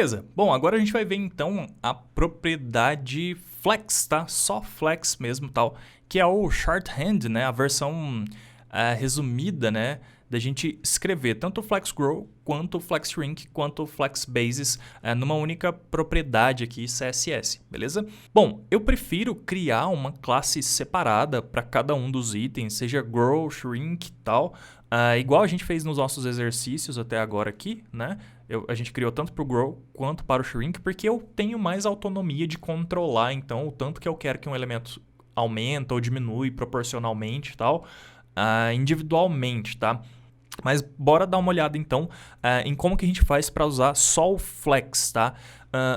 Beleza, bom, agora a gente vai ver então a propriedade flex, tá? Só flex mesmo, tal, que é o shorthand, né? A versão resumida, né? Da gente escrever tanto o flex grow, quanto o flex shrink, quanto o flex basis numa única propriedade aqui CSS, beleza? Bom, eu prefiro criar uma classe separada para cada um dos itens, seja grow, shrink e tal, igual a gente fez nos nossos exercícios até agora aqui, né? A gente criou tanto para o grow quanto para o shrink, porque eu tenho mais autonomia de controlar, então, o tanto que eu quero que um elemento aumenta ou diminui proporcionalmente e tal, individualmente, tá? Mas bora dar uma olhada então em como que a gente faz para usar só o flex, tá?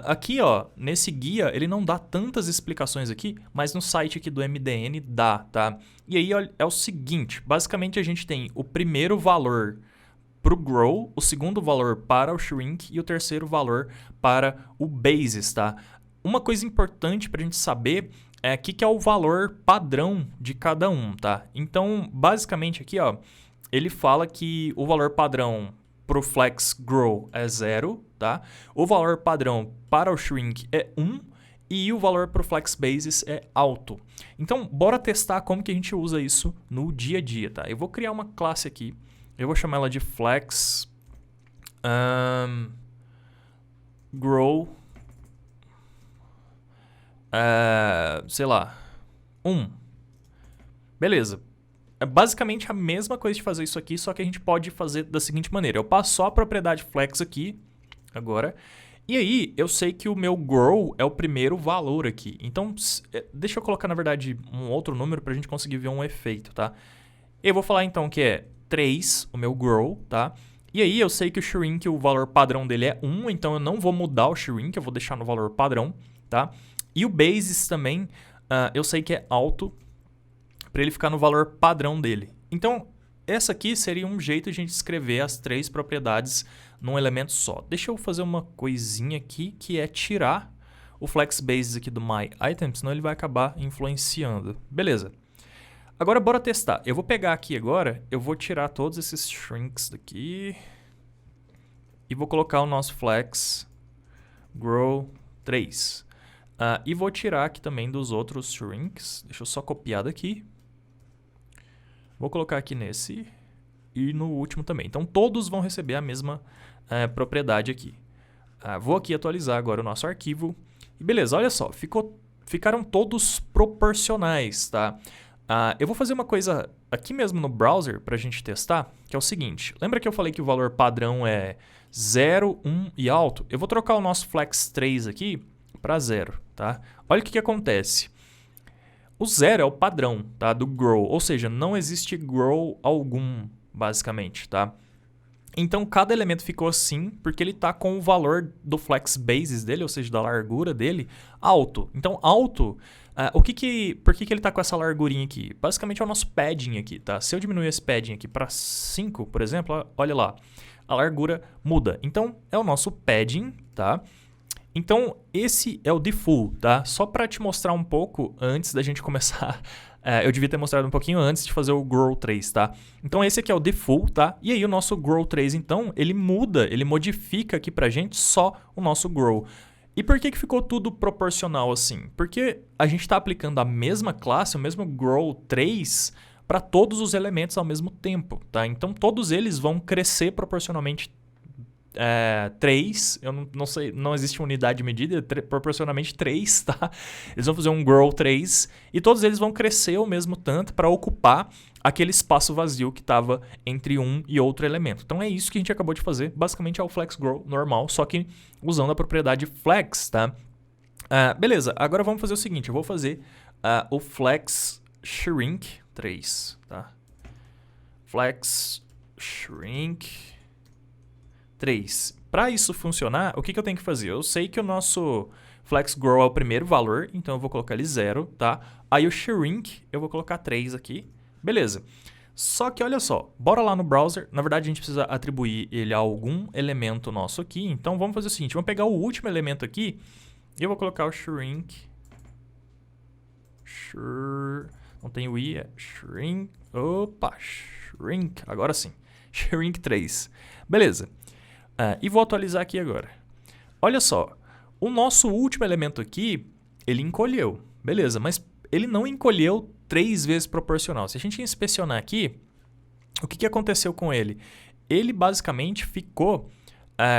Aqui, ó, nesse guia, ele não dá tantas explicações aqui, mas no site aqui do MDN dá, tá? E aí é o seguinte, basicamente a gente tem o primeiro valor para o grow, o segundo valor para o shrink e o terceiro valor para o basis, tá? Uma coisa importante para a gente saber é o que é o valor padrão de cada um, tá? Então, basicamente aqui, ó, ele fala que o valor padrão para o flex grow é 0, tá? O valor padrão para o shrink é 1 e o valor para o flex basis é alto. Então, bora testar como que a gente usa isso no dia a dia, tá? Eu vou criar uma classe aqui. Eu vou chamar ela de flex grow, sei lá, 1. Beleza. É basicamente a mesma coisa de fazer isso aqui, só que a gente pode fazer da seguinte maneira. Eu passo só a propriedade flex aqui, agora, e aí eu sei que o meu grow é o primeiro valor aqui. Então, deixa eu colocar, na verdade, um outro número para a gente conseguir ver um efeito, tá? Eu vou falar então que é 3, o meu grow, tá? E aí eu sei que o shrink, o valor padrão dele é 1, então eu não vou mudar o shrink, eu vou deixar no valor padrão, tá? E o basis também, eu sei que é alto, para ele ficar no valor padrão dele. Então, essa aqui seria um jeito de a gente escrever as três propriedades num elemento só. Deixa eu fazer uma coisinha aqui, que é tirar o flex basis aqui do myItem, senão ele vai acabar influenciando. Beleza. Agora, bora testar. Eu vou pegar aqui agora, eu vou tirar todos esses shrinks daqui e vou colocar o nosso flex grow 3. E vou tirar aqui também dos outros shrinks. Deixa eu só copiar daqui. Vou colocar aqui nesse e no último também. Então, todos vão receber a mesma propriedade aqui. Vou aqui atualizar agora o nosso arquivo. E beleza, olha só, ficaram todos proporcionais, tá? Eu vou fazer uma coisa aqui mesmo no browser para a gente testar, que é o seguinte. Lembra que eu falei que o valor padrão é 0, 1 e alto? Eu vou trocar o nosso flex 3 aqui para 0, tá? Olha o que acontece. O 0 é o padrão, tá, do grow, ou seja, não existe grow algum, basicamente, tá? Então, cada elemento ficou assim porque ele está com o valor do flex basis dele, ou seja, da largura dele, alto. Então, alto, por que ele está com essa largurinha aqui? Basicamente é o nosso padding aqui, tá? Se eu diminuir esse padding aqui para 5, por exemplo, olha lá, a largura muda. Então, é o nosso padding, tá? Então, esse é o default, tá? Só para te mostrar um pouco antes da gente começar, eu devia ter mostrado um pouquinho antes de fazer o grow 3, tá? Então, esse aqui é o default, tá? E aí, o nosso grow 3, então, ele muda, ele modifica aqui pra gente só o nosso grow. E por que ficou tudo proporcional assim? Porque a gente está aplicando a mesma classe, o mesmo grow 3, para todos os elementos ao mesmo tempo, tá? Então, todos eles vão crescer proporcionalmente 3, eu não sei, não existe uma unidade de medida, proporcionalmente 3, tá? Eles vão fazer um grow 3 e todos eles vão crescer o mesmo tanto para ocupar aquele espaço vazio que estava entre um e outro elemento. Então é isso que a gente acabou de fazer, basicamente é o flex grow normal, só que usando a propriedade flex, tá? Beleza, agora vamos fazer o seguinte, eu vou fazer o flex shrink 3, tá? Flex shrink 3. Para isso funcionar, o que eu tenho que fazer? Eu sei que o nosso flex grow é o primeiro valor, então eu vou colocar ele 0, tá? Aí o shrink, eu vou colocar 3 aqui. Beleza. Só que olha só, bora lá no browser. Na verdade, a gente precisa atribuir ele a algum elemento nosso aqui. Então vamos fazer o seguinte, vamos pegar o último elemento aqui e eu vou colocar o shrink. Não tem o i, é shrink. Opa, shrink. Agora sim. Shrink 3. Beleza. E vou atualizar aqui agora. olha só, o nosso último elemento aqui, ele encolheu, beleza, mas ele não encolheu 3 vezes proporcional. Se a gente inspecionar aqui, o que aconteceu com ele? Ele basicamente ficou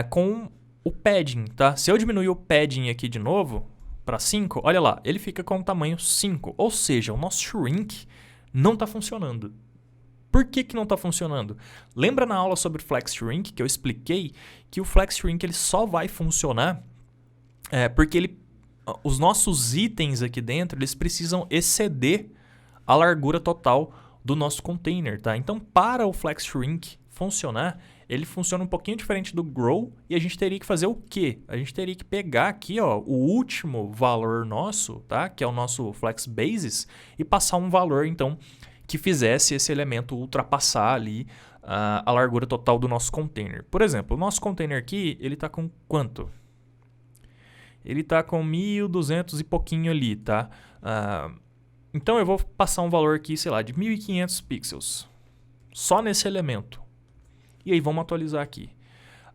com o padding, tá? Se eu diminuir o padding aqui de novo para 5, olha lá, ele fica com o tamanho 5, ou seja, o nosso shrink não está funcionando. Por que não está funcionando? Lembra na aula sobre Flex Shrink que eu expliquei que o Flex Shrink ele só vai funcionar porque os nossos itens aqui dentro eles precisam exceder a largura total do nosso container, tá? Então, para o Flex Shrink funcionar, ele funciona um pouquinho diferente do Grow e a gente teria que fazer o quê? A gente teria que pegar aqui, ó, o último valor nosso, tá? Que é o nosso Flex Basis e passar um valor, então, que fizesse esse elemento ultrapassar ali a largura total do nosso container. Por exemplo, o nosso container aqui, ele está com quanto? Ele está com 1.200 e pouquinho ali, tá? Então eu vou passar um valor aqui, sei lá, de 1.500 pixels. Só nesse elemento. E aí vamos atualizar aqui.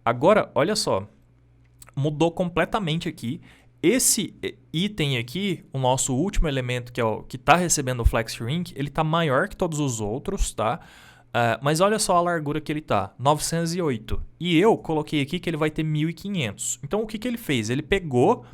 Agora, olha só. Mudou completamente aqui. Esse item aqui, o nosso último elemento, que é o que está recebendo o Flex Shrink, ele está maior que todos os outros, tá? Mas olha só a largura que ele está, 908. E eu coloquei aqui que ele vai ter 1.500. Então o que ele fez? Ele pegou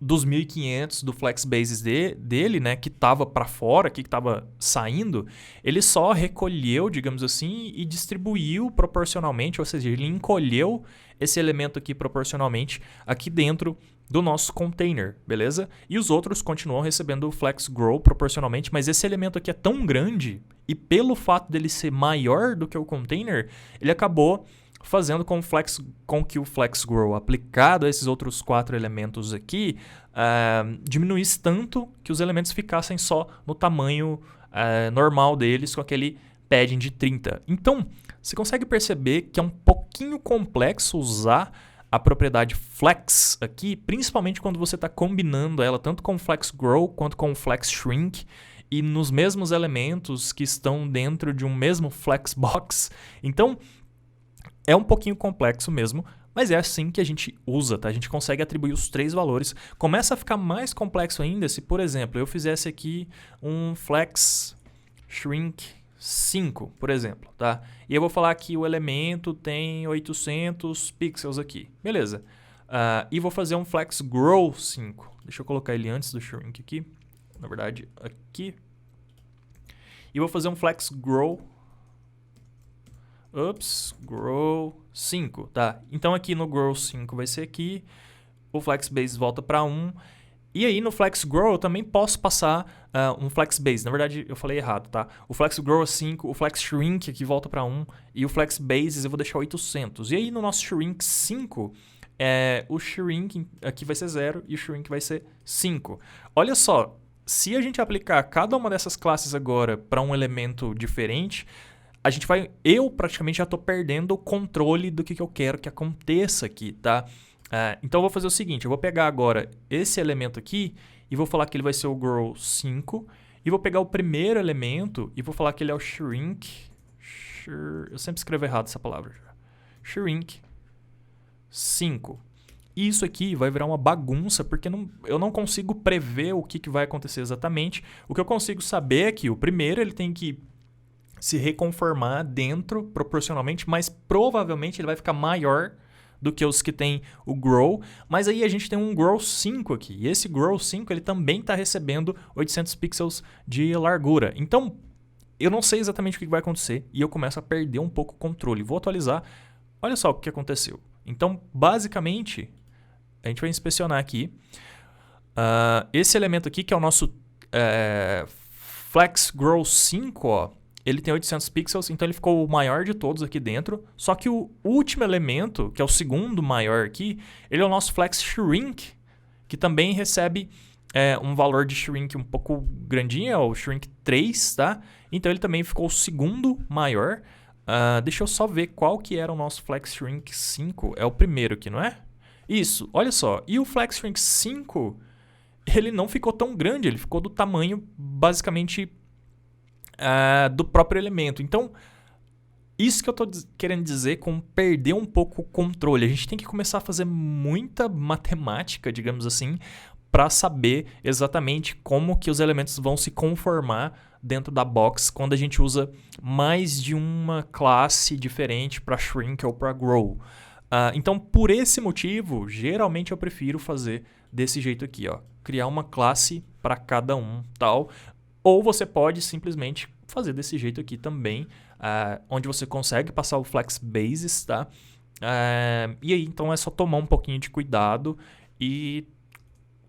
dos 1.500 do Flex Basis dele, né, que estava para fora, que estava saindo, ele só recolheu, digamos assim, e distribuiu proporcionalmente, ou seja, ele encolheu esse elemento aqui proporcionalmente aqui dentro do nosso container, beleza? E os outros continuam recebendo o Flex Grow proporcionalmente, mas esse elemento aqui é tão grande e pelo fato dele ser maior do que o container, ele acabou fazendo com que o Flex Grow aplicado a esses outros 4 elementos aqui diminuísse tanto que os elementos ficassem só no tamanho normal deles com aquele padding de 30. Então, você consegue perceber que é um pouquinho complexo usar a propriedade Flex aqui, principalmente quando você está combinando ela tanto com o Flex Grow quanto com o Flex Shrink e nos mesmos elementos que estão dentro de um mesmo Flex Box. Então, é um pouquinho complexo mesmo, mas é assim que a gente usa, tá? A gente consegue atribuir os 3 valores. Começa a ficar mais complexo ainda se, por exemplo, eu fizesse aqui um Flex Shrink 5, por exemplo, tá? E eu vou falar que o elemento tem 800 pixels aqui. Beleza. E vou fazer um Flex Grow 5. Deixa eu colocar ele antes do Shrink aqui. Na verdade, aqui. E vou fazer um Flex Grow Grow 5, tá? Então aqui no Grow 5 vai ser aqui, o Flex Base volta para 1, e aí no Flex Grow eu também posso passar um Flex Base, na verdade eu falei errado, tá? O Flex Grow é 5, o Flex Shrink aqui volta para 1, e o Flex Bases eu vou deixar 800. E aí no nosso Shrink 5, o Shrink aqui vai ser 0 e o Shrink vai ser 5. Olha só, se a gente aplicar cada uma dessas classes agora para um elemento diferente, eu praticamente já estou perdendo o controle do que eu quero que aconteça aqui, tá? Então eu vou fazer o seguinte, eu vou pegar agora esse elemento aqui e vou falar que ele vai ser o Grow 5, e vou pegar o primeiro elemento e vou falar que ele é o Shrink, eu sempre escrevo errado essa palavra, Shrink 5. E isso aqui vai virar uma bagunça, porque eu não consigo prever o que vai acontecer exatamente. O que eu consigo saber é que o primeiro ele tem que se reconformar dentro proporcionalmente, mas provavelmente ele vai ficar maior do que os que tem o Grow, mas aí a gente tem um Grow 5 aqui, e esse Grow 5 ele também está recebendo 800 pixels de largura. Então, eu não sei exatamente o que vai acontecer, e eu começo a perder um pouco o controle. Vou atualizar, olha só o que aconteceu. Então, basicamente, a gente vai inspecionar aqui, esse elemento aqui, que é o nosso Flex Grow 5, ó, ele tem 800 pixels, então ele ficou o maior de todos aqui dentro. Só que o último elemento, que é o segundo maior aqui, ele é o nosso Flex Shrink, que também recebe um valor de Shrink um pouco grandinho, é o Shrink 3, tá? Então ele também ficou o segundo maior. Deixa eu só ver qual que era o nosso Flex Shrink 5. É o primeiro aqui, não é? Isso, olha só. E o Flex Shrink 5, ele não ficou tão grande, ele ficou do tamanho basicamente do próprio elemento. Então, Isso que eu tô querendo dizer com perder um pouco o controle. A gente tem que começar a fazer muita matemática, digamos assim, para saber exatamente como que os elementos vão se conformar dentro da box quando a gente usa mais de uma classe diferente para shrink ou para grow. Então, por esse motivo, geralmente eu prefiro fazer desse jeito aqui, ó, criar uma classe para cada um, tal. Ou você pode simplesmente fazer desse jeito aqui também, onde você consegue passar o flex basis, tá? E aí, então é só tomar um pouquinho de cuidado e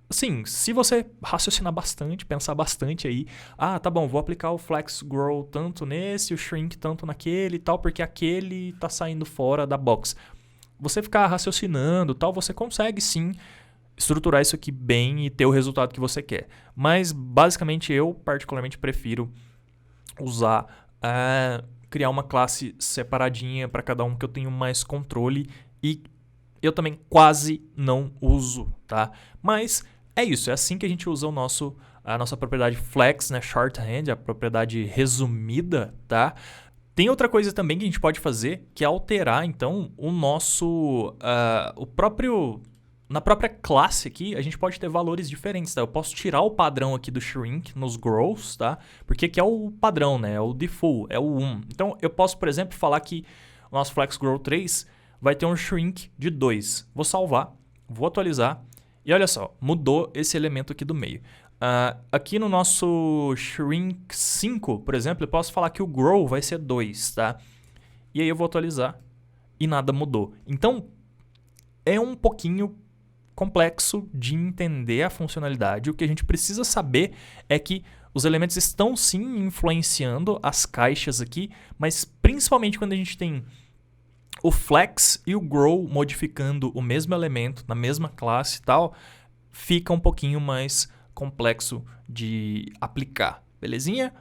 assim, se você raciocinar bastante, pensar bastante aí, tá bom, vou aplicar o flex grow tanto nesse, o shrink tanto naquele e tal, porque aquele tá saindo fora da box. Você ficar raciocinando, tal, você consegue sim estruturar isso aqui bem e ter o resultado que você quer. Mas basicamente eu particularmente prefiro usar criar uma classe separadinha para cada um que eu tenho mais controle e eu também quase não uso, tá? Mas é isso, é assim que a gente usa a nossa propriedade flex, né, shorthand, a propriedade resumida, tá? Tem outra coisa também que a gente pode fazer, que é alterar, então, o nosso, na própria classe aqui, a gente pode ter valores diferentes, tá? Eu posso tirar o padrão aqui do shrink nos grows, tá? Porque aqui é o padrão, né? É o default, é o 1. Então, eu posso, por exemplo, falar que o nosso flex grow 3 vai ter um shrink de 2. Vou salvar, vou atualizar e olha só, mudou esse elemento aqui do meio. Aqui no nosso shrink 5, por exemplo, eu posso falar que o grow vai ser 2, tá? E aí eu vou atualizar e nada mudou. Então, é um pouquinho complexo de entender a funcionalidade. O que a gente precisa saber é que os elementos estão sim influenciando as caixas aqui, mas principalmente quando a gente tem o flex e o grow modificando o mesmo elemento na mesma classe e tal, fica um pouquinho mais complexo de aplicar, belezinha?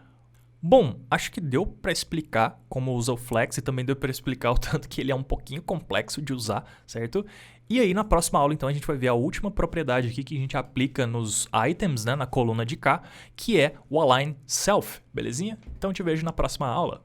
Bom, acho que deu para explicar como usa o flex e também deu para explicar o tanto que ele é um pouquinho complexo de usar, certo? E aí na próxima aula então a gente vai ver a última propriedade aqui que a gente aplica nos items, né, na coluna de cá, que é o align self, belezinha? Então te vejo na próxima aula.